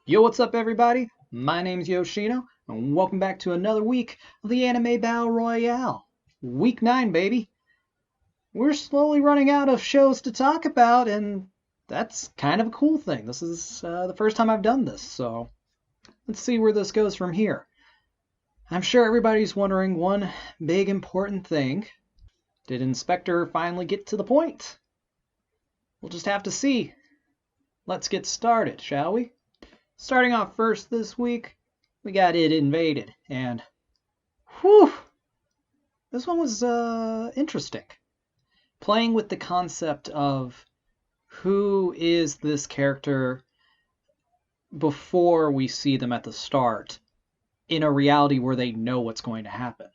Yo, what's up, everybody? My name's Yoshino, and welcome back to another week of the Anime Battle Royale. Week 9, baby. We're slowly running out of shows to talk about, and that's kind of a cool thing. This is the first time I've done this, so let's see where this goes from here. I'm sure everybody's wondering one big important thing. Did Inspector finally get to the point? We'll just have to see. Let's get started, shall we? Starting off first this week, we got It Invaded, and whew, this one was interesting. Playing with the concept of who is this character before we see them at the start in a reality where they know what's going to happen.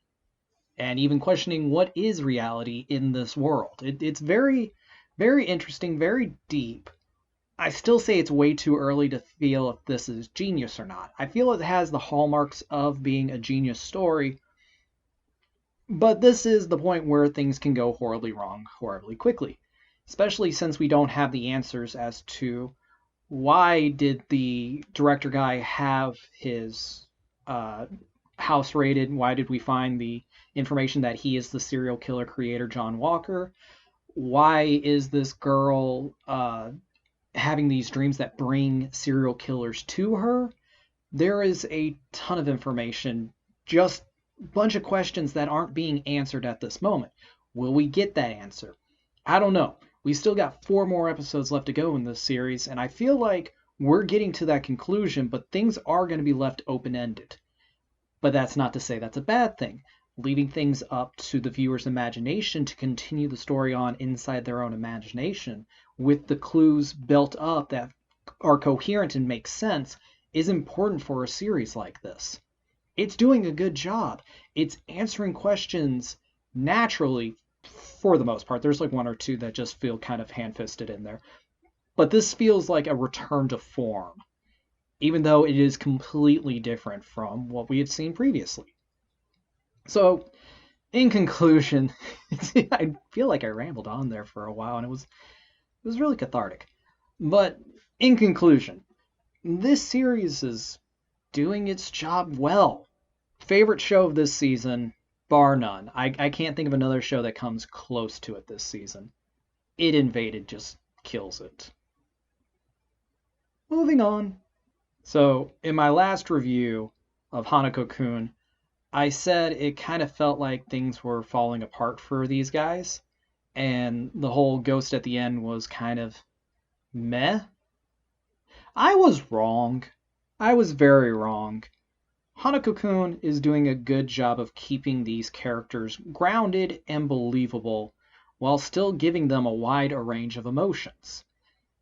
And even questioning what is reality in this world. It's very, very interesting, very deep. I still say it's way too early to feel if this is genius or not. I feel it has the hallmarks of being a genius story, but this is the point where things can go horribly wrong horribly quickly, especially since we don't have the answers as to why did the director guy have his house raided? Why did we find the information that he is the serial killer creator, John Walker? Why is this girl having these dreams that bring serial killers to her? There is a ton of information, just a bunch of questions that aren't being answered at this moment. Will we get that answer? I don't know. We still got 4 more episodes left to go in this series, and I feel like we're getting to that conclusion, but things are going to be left open-ended. But that's not to say that's a bad thing. Leaving things up to the viewer's imagination to continue the story on inside their own imagination with the clues built up that are coherent and make sense is important for a series like this. It's doing a good job. It's answering questions naturally for the most part. There's like 1 or 2 that just feel kind of hand-fisted in there. But this feels like a return to form, even though it is completely different from what we had seen previously. So, in conclusion, I feel like I rambled on there for a while, and it was really cathartic. But in conclusion, this series is doing its job well. Favorite show of this season, bar none. I can't think of another show that comes close to it this season. It Invaded just kills it. Moving on. So, in my last review of Hanako-kun, I said it kind of felt like things were falling apart for these guys, and the whole ghost at the end was kind of meh. I was wrong. I was very wrong. Hanako-kun is doing a good job of keeping these characters grounded and believable while still giving them a wide range of emotions.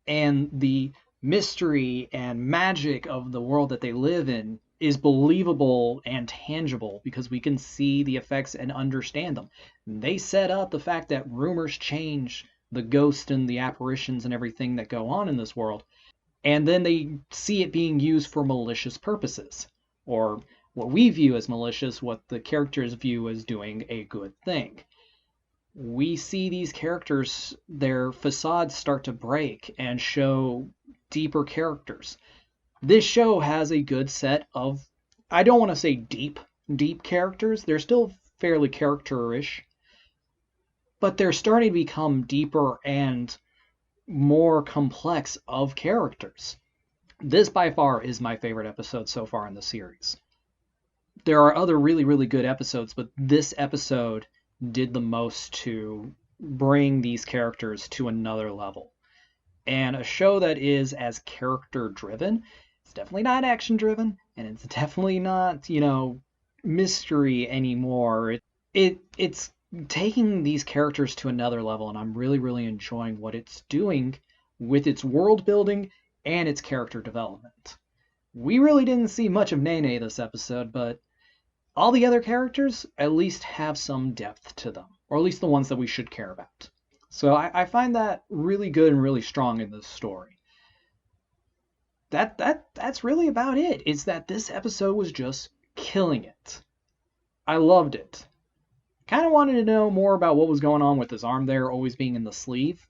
And the mystery and magic of the world that they live in is believable and tangible because we can see the effects and understand them. They set up the fact that rumors change the ghosts and the apparitions and everything that go on in this world, and then they see it being used for malicious purposes, or what we view as malicious, what the characters view as doing a good thing. We see these characters, their facades start to break and show deeper characters. This show has a good set of, I don't want to say deep characters. They're still fairly character-ish, but they're starting to become deeper and more complex of characters. This by far is my favorite episode so far in the series. There are other really, really good episodes, but this episode did the most to bring these characters to another level. And a show that is as character-driven, it's definitely not action-driven, and it's definitely not, mystery anymore. It's taking these characters to another level, and I'm really, really enjoying what it's doing with its world building and its character development. We really didn't see much of Nene this episode, but all the other characters at least have some depth to them, or at least the ones that we should care about. So I find that really good and really strong in this story. That's really about it. It's that this episode was just killing it. I loved it. Kind of wanted to know more about what was going on with his arm there always being in the sleeve.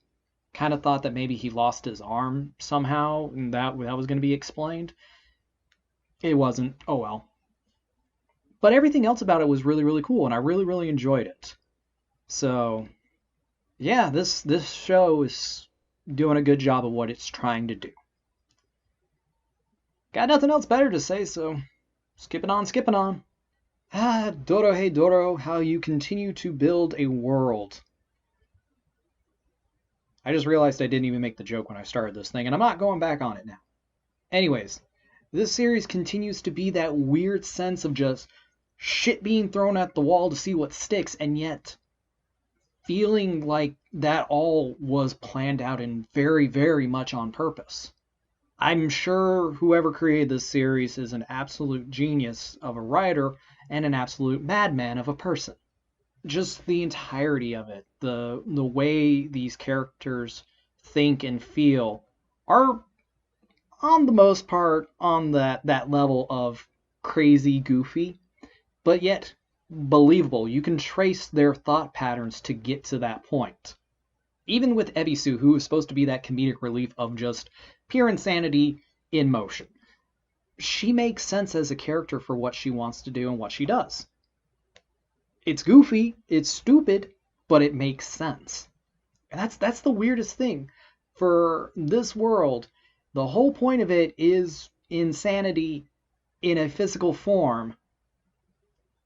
Kind of thought that maybe he lost his arm somehow, and that was going to be explained. It wasn't. Oh well. But everything else about it was really, really cool, and I really, really enjoyed it. So yeah, this show is doing a good job of what it's trying to do. Got nothing else better to say, so skipping on, skipping on. Ah, Doro hey Doro, how you continue to build a world. I just realized I didn't even make the joke when I started this thing, and I'm not going back on it now. Anyways, this series continues to be that weird sense of just shit being thrown at the wall to see what sticks, and yet feeling like that all was planned out and very, very much on purpose. I'm sure whoever created this series is an absolute genius of a writer and an absolute madman of a person. Just the entirety of it, the way these characters think and feel are on the most part on that level of crazy goofy, but yet believable. You can trace their thought patterns to get to that point. Even with Ebisu, who is supposed to be that comedic relief of just pure insanity in motion, she makes sense as a character for what she wants to do and what she does. It's goofy, it's stupid, but it makes sense. And that's the weirdest thing. For this world, the whole point of it is insanity in a physical form.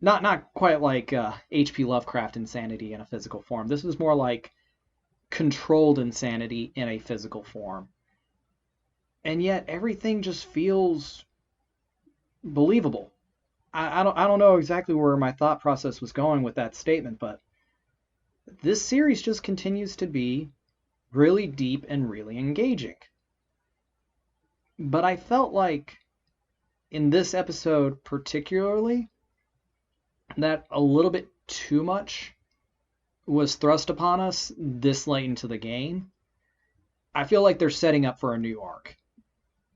Not quite like H.P. Lovecraft insanity in a physical form. This is more like controlled insanity in a physical form. And yet everything just feels believable. I don't know exactly where my thought process was going with that statement, but this series just continues to be really deep and really engaging. But I felt like in this episode particularly that a little bit too much was thrust upon us this late into the game. I feel like they're setting up for a new arc.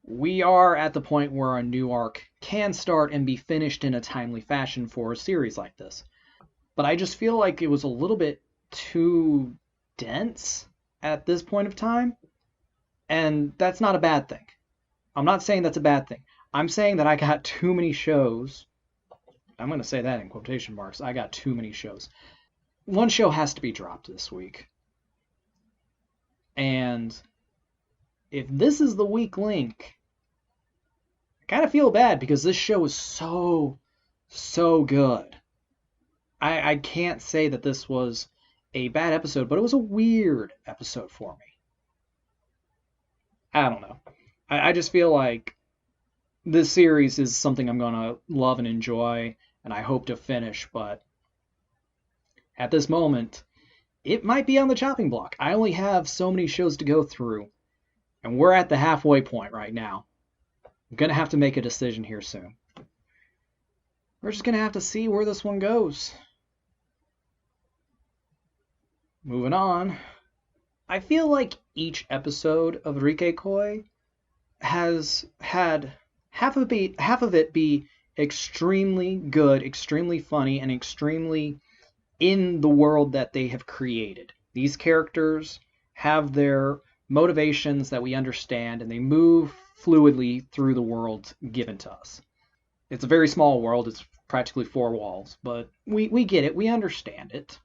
We are at the point where a new arc can start and be finished in a timely fashion for a series like this. But I just feel like it was a little bit too dense at this point of time, and that's not a bad thing. I'm not saying that's a bad thing. I'm saying that I got too many shows. I'm going to say that in quotation marks. I got too many shows. One show has to be dropped this week. And if this is the weak link, I kind of feel bad because this show is so good. I can't say that this was a bad episode, but it was a weird episode for me. I don't know. I just feel like this series is something I'm going to love and enjoy, and I hope to finish, but at this moment, it might be on the chopping block. I only have so many shows to go through, and we're at the halfway point right now. I'm going to have to make a decision here soon. We're just going to have to see where this one goes. Moving on. I feel like each episode of Rikekoi has had half of it be extremely good, extremely funny, and extremely in the world that they have created. These characters have their motivations that we understand, and they move fluidly through the world given to us. It's a very small world. It's practically four walls, but we get it. We understand it.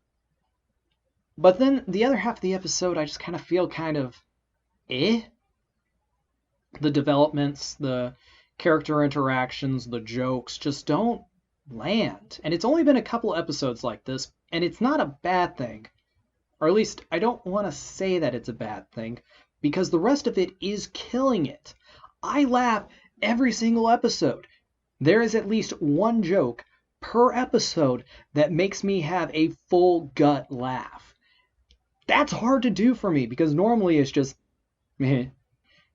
But then the other half of the episode, I just kind of feel kind of eh. The developments, the character interactions, the jokes just don't land. And it's only been a couple episodes like this, and it's not a bad thing. Or at least I don't want to say that it's a bad thing, because the rest of it is killing it. I laugh every single episode. There is at least one joke per episode that makes me have a full gut laugh. That's hard to do for me because normally it's just meh.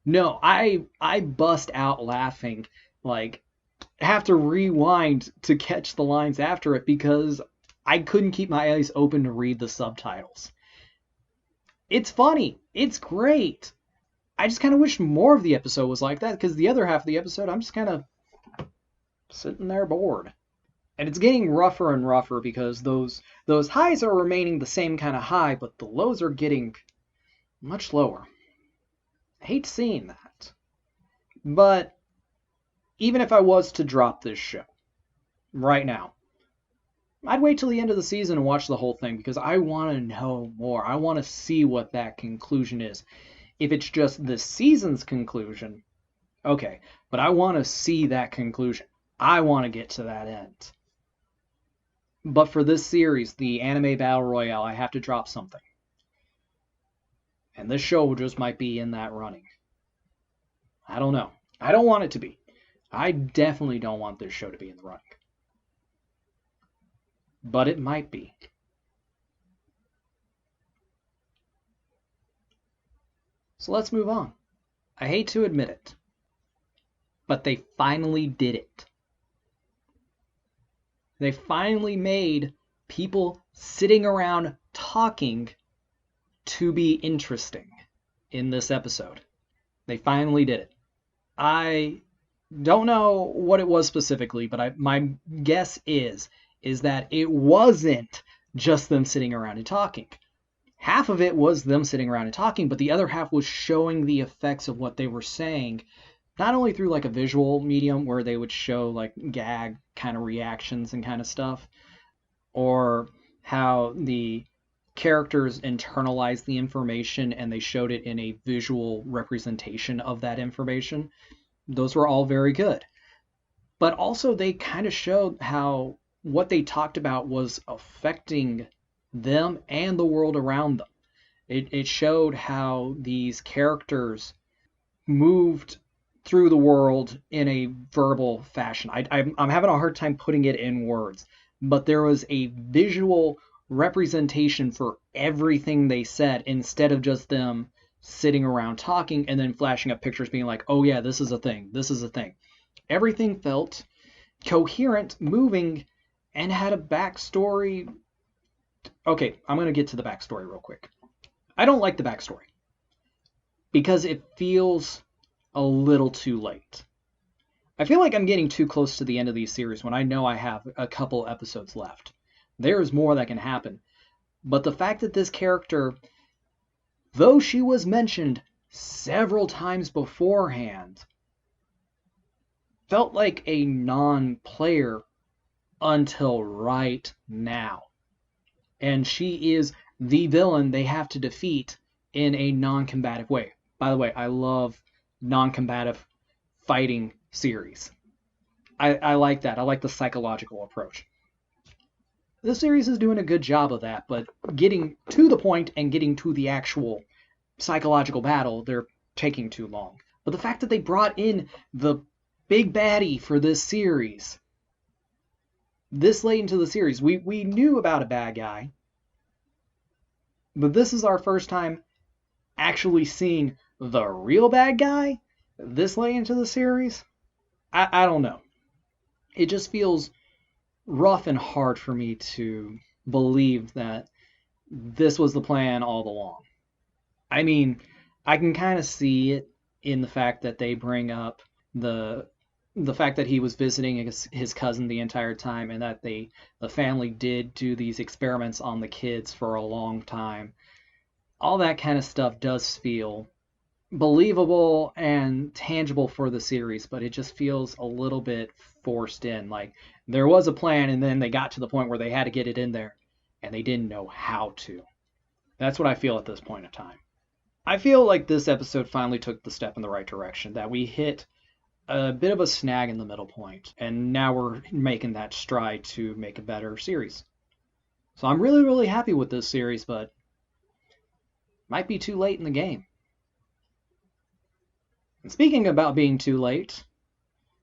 No, I bust out laughing, like have to rewind to catch the lines after it because I couldn't keep my eyes open to read the subtitles. It's funny. It's great. I just kind of wish more of the episode was like that because the other half of the episode I'm just kind of sitting there bored. And it's getting rougher and rougher because those highs are remaining the same kind of high, but the lows are getting much lower. I hate seeing that. But even if I was to drop this show right now, I'd wait till the end of the season and watch the whole thing because I want to know more. I want to see what that conclusion is. If it's just the season's conclusion, okay, but I want to see that conclusion. I want to get to that end. But for this series, the anime battle royale, I have to drop something. And this show just might be in that running. I don't know. I don't want it to be. I definitely don't want this show to be in the running. But it might be. So let's move on. I hate to admit it, but they finally did it. They finally made people sitting around talking to be interesting in this episode. They finally did it. I don't know what it was specifically, but my guess is that it wasn't just them sitting around and talking. Half of it was them sitting around and talking, but the other half was showing the effects of what they were saying, not only through like a visual medium where they would show like gag kind of reactions and kind of stuff, or how the characters internalized the information and they showed it in a visual representation of that information. Those were all very good. But also they kind of showed how what they talked about was affecting them and the world around them. It showed how these characters moved through the world in a verbal fashion. I'm having a hard time putting it in words, but there was a visual representation for everything they said instead of just them sitting around talking and then flashing up pictures being like, oh yeah, this is a thing, this is a thing. Everything felt coherent, moving, and had a backstory. Okay, I'm going to get to the backstory real quick. I don't like the backstory because it feels a little too late. I feel like I'm getting too close to the end of these series when I know I have a couple episodes left. There's more that can happen. But the fact that this character, though she was mentioned several times beforehand, felt like a non-player until right now. And she is the villain they have to defeat in a non-combative way. By the way, I love non-combative fighting series. I like that. I like the psychological approach. This series is doing a good job of that, but getting to the point and getting to the actual psychological battle, they're taking too long. But the fact that they brought in the big baddie for this series, this late into the series, we knew about a bad guy, but this is our first time actually seeing the real bad guy this late into the series. I don't know. It just feels rough and hard for me to believe that this was the plan all along. I mean, I can kind of see it in the fact that they bring up the fact that he was visiting his cousin the entire time, and that the family did do these experiments on the kids for a long time. All that kind of stuff does feel believable and tangible for the series, but it just feels a little bit forced in. Like there was a plan and then they got to the point where they had to get it in there and they didn't know how to. That's what I feel at this point in time. I feel like this episode finally took the step in the right direction, that we hit a bit of a snag in the middle point, and now we're making that stride to make a better series. So I'm really, really happy with this series, but might be too late in the game. And speaking about being too late,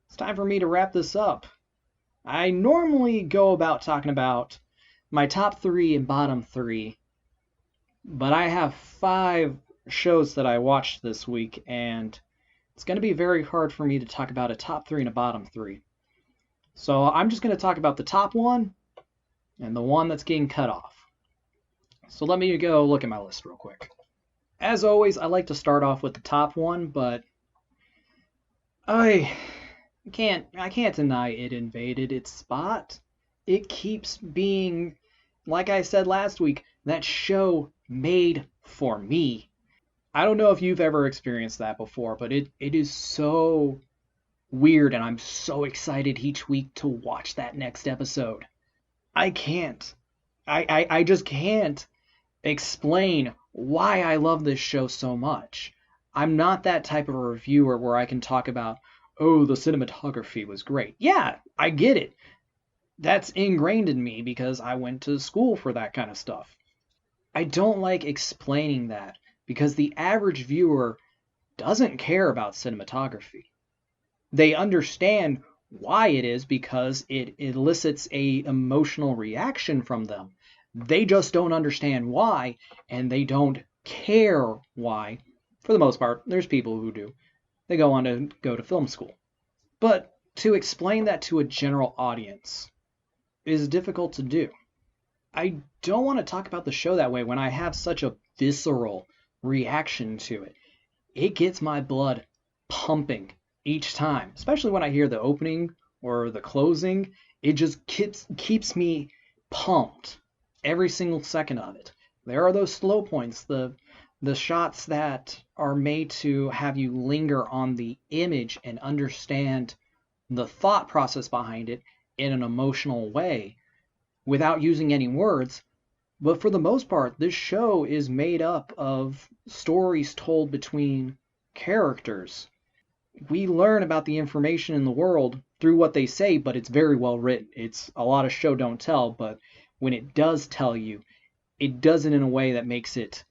it's time for me to wrap this up. I normally go about talking about my top 3 and bottom 3, but I have 5 shows that I watched this week, and it's going to be very hard for me to talk about a top 3 and a bottom 3. So I'm just going to talk about the top one and the one that's getting cut off. So let me go look at my list real quick. As always, I like to start off with the top one, but I can't deny it invaded its spot. It keeps being, like I said last week, that show made for me. I don't know if you've ever experienced that before, but it is so weird, and I'm so excited each week to watch that next episode. I can't. I just can't explain why I love this show so much. I'm not that type of a reviewer where I can talk about, oh, the cinematography was great. Yeah, I get it. That's ingrained in me because I went to school for that kind of stuff. I don't like explaining that because the average viewer doesn't care about cinematography. They understand why it is because it elicits a emotional reaction from them. They just don't understand why, and they don't care why. For the most part, there's people who do. They go on to go to film school. But to explain that to a general audience is difficult to do. I don't want to talk about the show that way when I have such a visceral reaction to it. It gets my blood pumping each time, especially when I hear the opening or the closing. It just keeps me pumped every single second of it. There are those slow points, the shots that are made to have you linger on the image and understand the thought process behind it in an emotional way without using any words. But for the most part, this show is made up of stories told between characters. We learn about the information in the world through what they say, but it's very well written. It's a lot of show don't tell, but when it does tell you, it does it in a way that makes it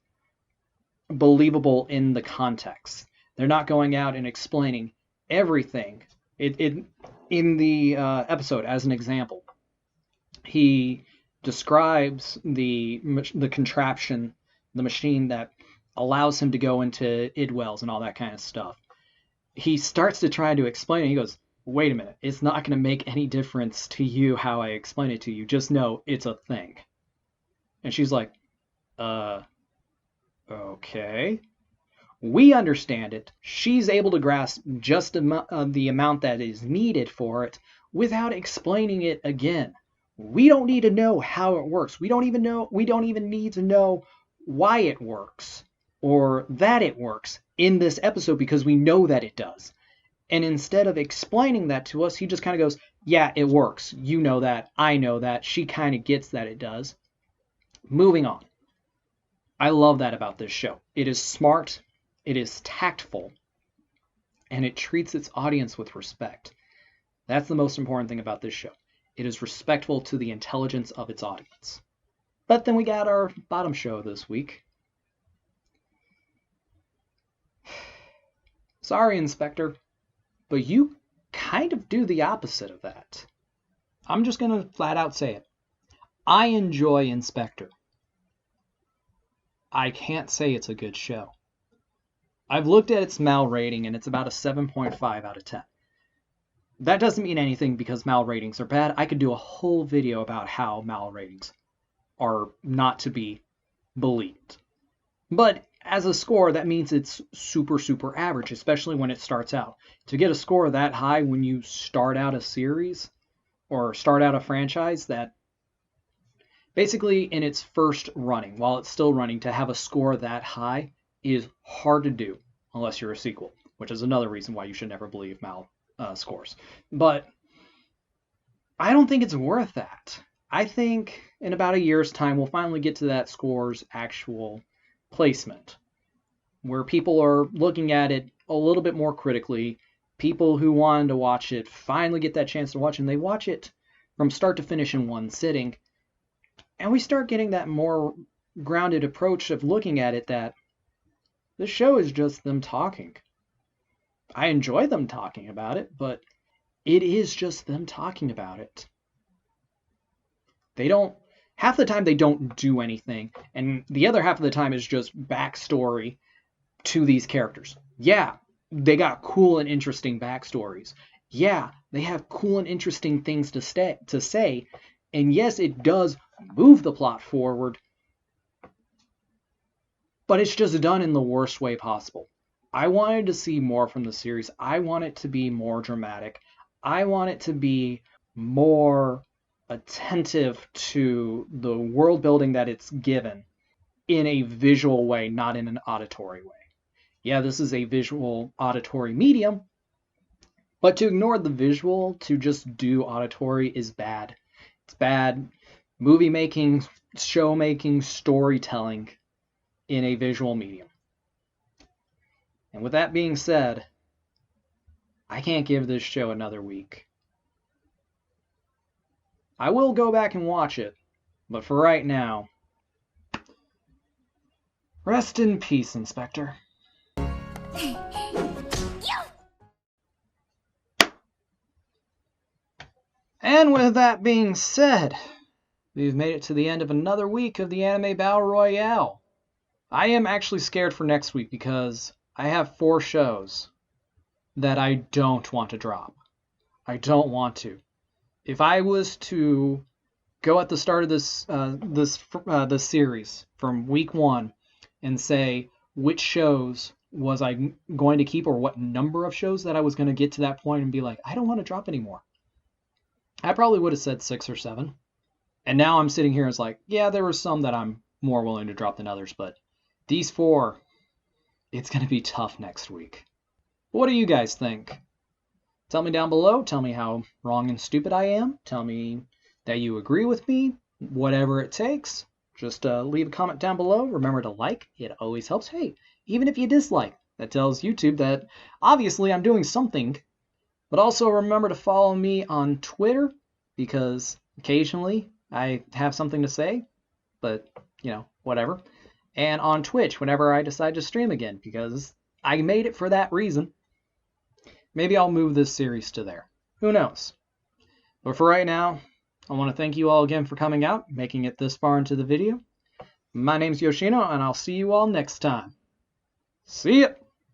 believable in the context. They're not going out and explaining everything. It in the episode, as an example, he describes the contraption, the machine that allows him to go into idwells and all that kind of stuff. He starts to try to explain it. He goes, "Wait a minute, it's not going to make any difference to you how I explain it to you. Just know it's a thing." And she's like, okay. We understand it. She's able to grasp just the amount that is needed for it without explaining it again. We don't need to know how it works. We don't even need to know why it works or that it works in this episode because we know that it does. And instead of explaining that to us, he just kind of goes, "Yeah, it works. You know that. I know that. She kind of gets that it does." Moving on. I love that about this show. It is smart, it is tactful, and it treats its audience with respect. That's the most important thing about this show. It is respectful to the intelligence of its audience. But then we got our bottom show this week. Sorry, Inspector, but you kind of do the opposite of that. I'm just going to flat out say it. I enjoy Inspector. I can't say it's a good show. I've looked at its Mal rating and it's about a 7.5 out of 10. That doesn't mean anything because Mal ratings are bad. I could do a whole video about how Mal ratings are not to be believed. But as a score, that means it's super, super average, especially when it starts out. To get a score that high when you start out a series or start out a franchise, that basically in its first running, while it's still running, to have a score that high is hard to do unless you're a sequel, which is another reason why you should never believe Mal scores. But I don't think it's worth that. I think in about a year's time, we'll finally get to that score's actual placement, where people are looking at it a little bit more critically. People who wanted to watch it finally get that chance to watch it, and they watch it from start to finish in one sitting. And we start getting that more grounded approach of looking at it that the show is just them talking. I enjoy them talking about it, but it is just them talking about it. They don't, half the time they don't do anything, and the other half of the time is just backstory to these characters. Yeah, they got cool and interesting backstories. Yeah, they have cool and interesting things to say. And yes, it does move the plot forward, but it's just done in the worst way possible. I wanted to see more from the series. I want it to be more dramatic. I want it to be more attentive to the world building that it's given in a visual way, not in an auditory way. Yeah, this is a visual auditory medium, But to ignore the visual, to just do auditory is bad. It's bad movie making, show making, storytelling in a visual medium. And with that being said, I can't give this show another week. I will go back and watch it, but for right now, rest in peace, Inspector. And with that being said, we've made it to the end of another week of the Anime Battle Royale. I am actually scared for next week because I have 4 shows that I don't want to drop. I don't want to. If I was to go at the start of this series from week 1 and say which shows was I going to keep, or what number of shows that I was going to get to that point and be like, I don't want to drop anymore, I probably would have said 6 or 7. And now I'm sitting here as like, yeah, there were some that I'm more willing to drop than others, but these 4, it's going to be tough next week. What do you guys think? Tell me down below. Tell me how wrong and stupid I am. Tell me that you agree with me. Whatever it takes. Just leave a comment down below. Remember to like. It always helps. Hey, even if you dislike, that tells YouTube that obviously I'm doing something. But also remember to follow me on Twitter, because occasionally I have something to say, but, you know, whatever. And on Twitch whenever I decide to stream again, because I made it for that reason. Maybe I'll move this series to there. Who knows? But for right now, I want to thank you all again for coming out, making it this far into the video. My name's Yoshino, and I'll see you all next time. See ya!